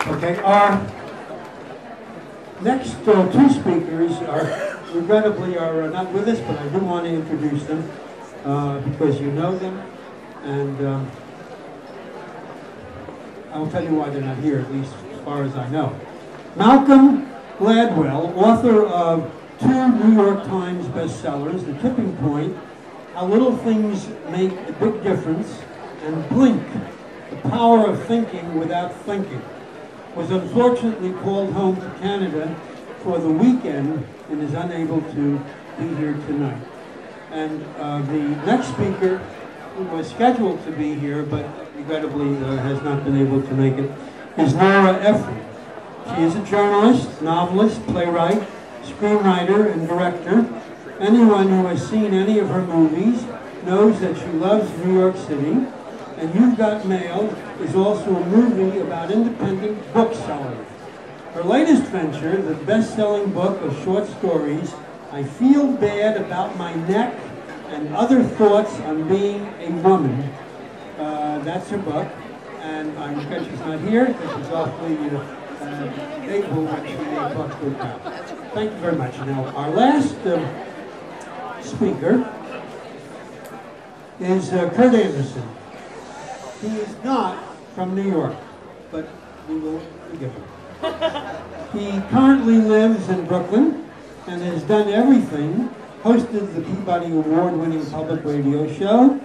Okay, our next two speakers are regrettably not with us, but I do want to introduce them because you know them, and I'll tell you why they're not here, at least as far as I know. Malcolm Gladwell, author of 2 New York Times bestsellers, The Tipping Point, How Little Things Make a Big Difference, and Blink, The Power of Thinking Without Thinking, was unfortunately called home to Canada for the weekend and is unable to be here tonight. And the next speaker, who was scheduled to be here but regrettably has not been able to make it, is Nora Ephron. She is a journalist, novelist, playwright, screenwriter, and director. Anyone who has seen any of her movies knows that she loves New York City, and You've Got Mail is also a movie about independent booksellers. Her latest venture, the best-selling book of short stories, I Feel Bad About My Neck and Other Thoughts on Being a Woman. That's her book, and I'm glad she's not here because she's awfully able when she talks to her crowd. Thank you very much. Now, our last speaker is Kurt Andersen. He is not from New York, but we will forgive him. He currently lives in Brooklyn and has done everything, hosted the Peabody Award-winning public radio show,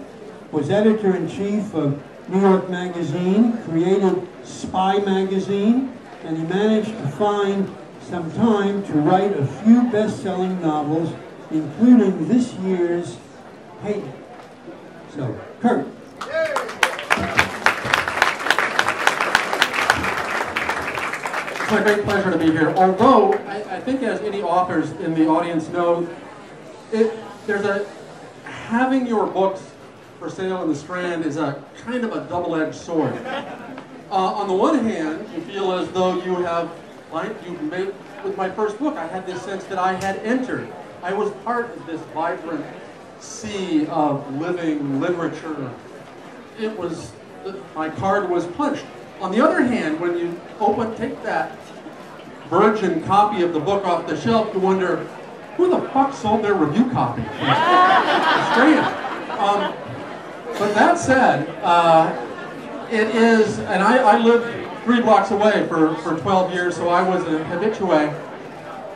was editor-in-chief of New York Magazine, created Spy Magazine, and he managed to find some time to write a few best-selling novels, including this year's Hayden. So, Kurt. It's a great pleasure to be here. Although, I think as any authors in the audience know, having your books for sale in the Strand is a kind of a double-edged sword. On the one hand, you feel as though you've made, with my first book, I had this sense that I had entered. I was part of this vibrant sea of living literature. My card was punched. On the other hand, when you take that virgin copy of the book off the shelf, you wonder, who the fuck sold their review copy? Strand. But that said, it is, and I lived 3 blocks away for 12 years, so I was a habitué.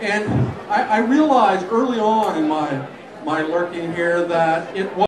And I realized early on in my lurking here that it was